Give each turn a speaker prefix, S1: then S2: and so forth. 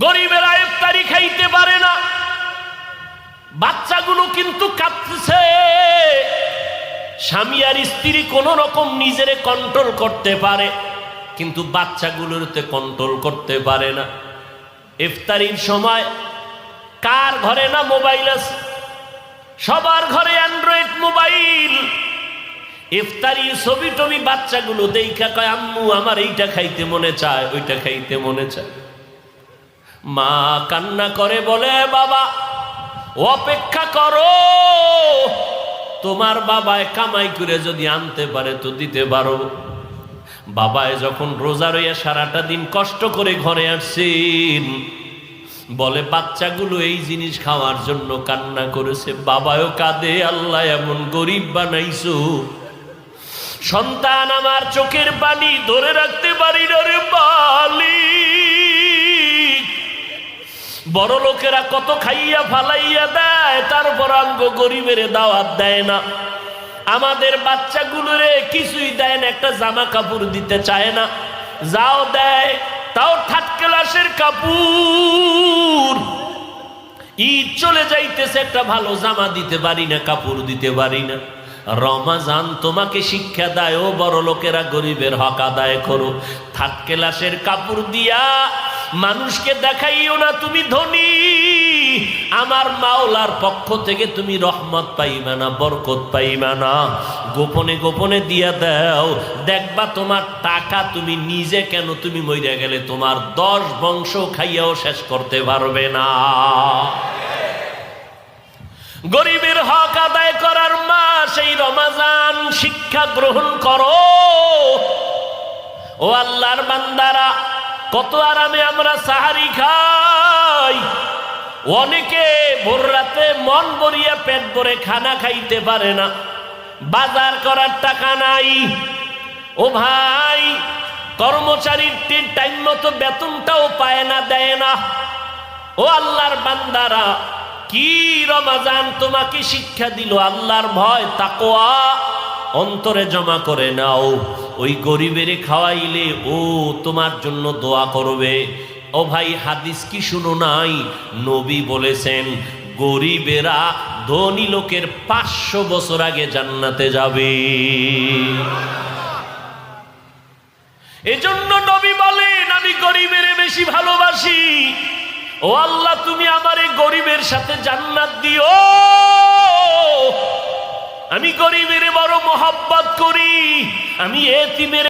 S1: গরিবেরা ইফতারি খাইতে পারে না, বাচ্চাগুলো কিন্তু কাঁদতেছে। স্বামী আর স্ত্রী কোন রকম নিজেরে কন্ট্রোল করতে পারে, কিন্তু বাচ্চাগুলোতে কন্ট্রোল করতে পারে না। ইফতারির সময় কার ঘরে না মোবাইল আছে? সবার ঘরে অ্যান্ড্রয়েড মোবাইল। ইফতারির ছবি টবি বাচ্চাগুলো দেখা কয়, আম্মু আমার এইটা খাইতে মনে চায়, ওইটা খাইতে মনে চায়। মা কান্না করে বলে, বাবা অপেক্ষা করো, তোমার বাবায় কামাই করে যদি আনতে পারে তো দিতে পারো। বাবায় যখন রোজা রইয়া সারাটা দিন কষ্ট করে ঘরে আসছেন, বলে বাচ্চাগুলো এই জিনিস খাওয়ার জন্য কান্না করেছে, বাবাও কাঁদে, আল্লাহ এমন গরিব বানাইছো। সন্তান আমার চোখের পানি ধরে রাখতে পারি না রে মালিক। বড় লোকেরা কত খাইয়া ফালাইয়া দেয়, তারপর আমগো গরিবের দাওয়াত দেয় না। আমাদের বাচ্চাগুলোরে কিছুই দেয় না, একটা জামা কাপড় দিতে চায় না, যাও দেয় তাও থার্ড ক্লাসের কাপড়। ঈদ চলে যাইতেছে, একটা ভালো জামা দিতে পারি না, কাপড় দিতে পারি না। রমাজান তোমাকে শিক্ষা দেয়, ও বড় লোকেরা গরিবের হক আদায় করো। থার্ড ক্লাসের কাপড় দিয়া মানুষকে দেখাইও না তুমি ধনী। আমার মাওলার পক্ষ থেকে তুমি রহমত পাইবা না, বরকত পাইবা না। গোপনে গোপনে দিয়া দাও, দেখবা তোমার টাকা তুমি নিজে কেন, তুমি মইরা গেলে তোমার 10 বংশ খাইয়াও শেষ করতে পারবে না। গরিবের হক আদায় করার মাস এই রমাজান, শিক্ষা গ্রহণ করো। ও আল্লাহর বান্দারা, কত আরামে আমরা সাহারি খাই। অনেকে ভোর রাতে মন ভরিয়া পেট ভরে খানা খাইতে পারে না, বাজার করার টাকা নাই। ও ভাই, কর্মচারীর টাইম মতো বেতনটাও পায় না, দেয় না। ও আল্লাহর বান্দারা, কি রমাজান তোমাকে শিক্ষা দিল, আল্লাহর ভয় তাকওয়া অন্তরে জমা করে নাও। ওই গরিবের খাওয়াইলে ও তোমার জন্য দোয়া করবে। ও ভাই, হাদিস কি শুনো নাই? নবী বলেছেন গরিবেরা ধনী লোকের 500 বছর আগে জান্নাতে যাবে। এজন্য নবী বলেন, আমি গরিবের বেশি ভালোবাসি। ও আল্লাহ, তুমি আমারে গরিবের সাথে জান্নাত দিও। আমি গরিবের বড় মহব্বত করি, আমি এতিমের